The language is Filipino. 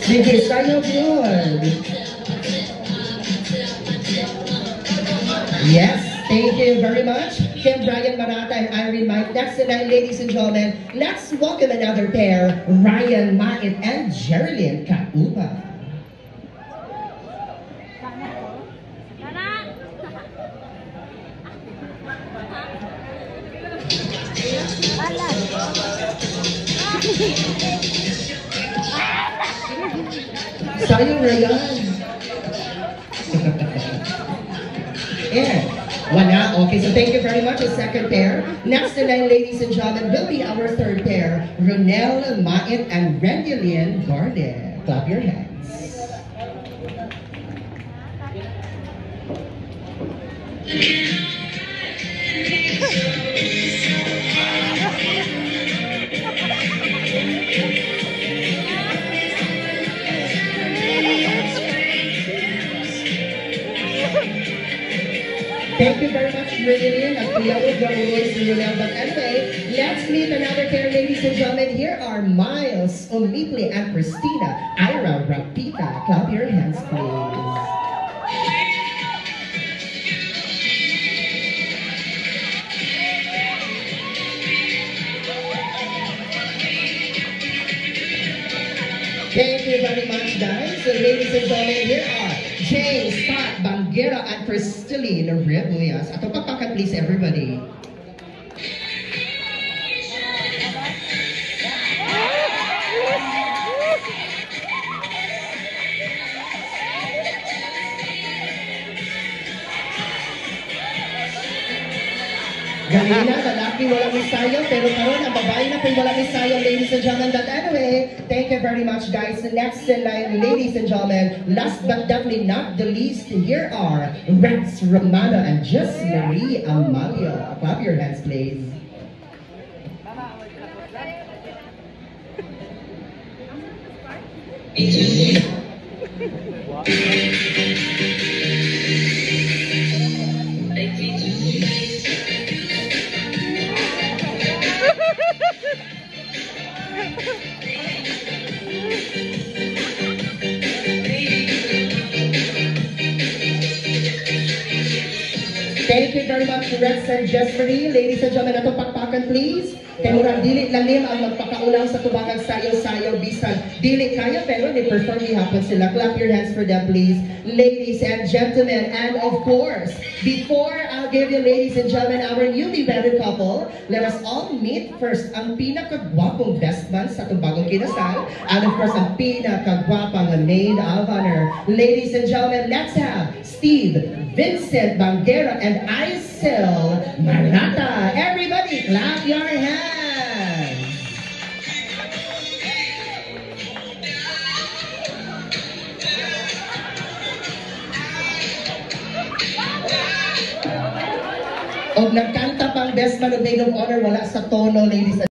Sige, sayang yun. Yes, thank you very much. Kim Brian Marata and Irene Mike. Next tonight, ladies and gentlemen, let's welcome another pair, Ryan Mait and Jerilyn Kaupa. Sayang Ryan. Yeah. Wala. Okay, so thank you very much. A second pair. Next tonight, ladies and gentlemen, will be our third pair, Ronel Mait and Rendilyn Garden. Clap your hands. Thank you very much, Rendilyn. But anyway, let's meet another pair, ladies and gentlemen. Here are Miles Omipli and Christina Ira Rapita. Clap your hands, please. Thank you very much, guys. So, ladies and gentlemen, here are James, Scott, Banguera, and Cristeline Rebuyas. Ato papakan, please, everybody. Ganina, lalaki walang misayaw, pero karon ang babae na po walang misayaw, ladies and gentlemen. But anyway, thank you very much, guys. Next in line, ladies and gentlemen, last but definitely not the least, here are Rex Romano and Just Marie Amalio. Clap your hands, please. Thank you very much, Rex and Jessery. Ladies and gentlemen, atong pakpakan, please. Kaya murang dili lalim ang magpakaulang sa tubangang sayaw-sayaw bisan. Dili kaya, pero ni-perform ihapon sila. Clap your hands for them, please. Ladies and gentlemen, and of course, before I'll give you, ladies and gentlemen, our newly wedded couple, let us all meet first ang pinakagwapong best man sa tubangang kinasal, and of course, ang pinakagwapang maid of honor. Ladies and gentlemen, let's have Steve, Vincent Banguera, and Isel Marata. Everybody, clap your hands. Og nagkanta pang best man of maid of honor, wala sa tono, ladies and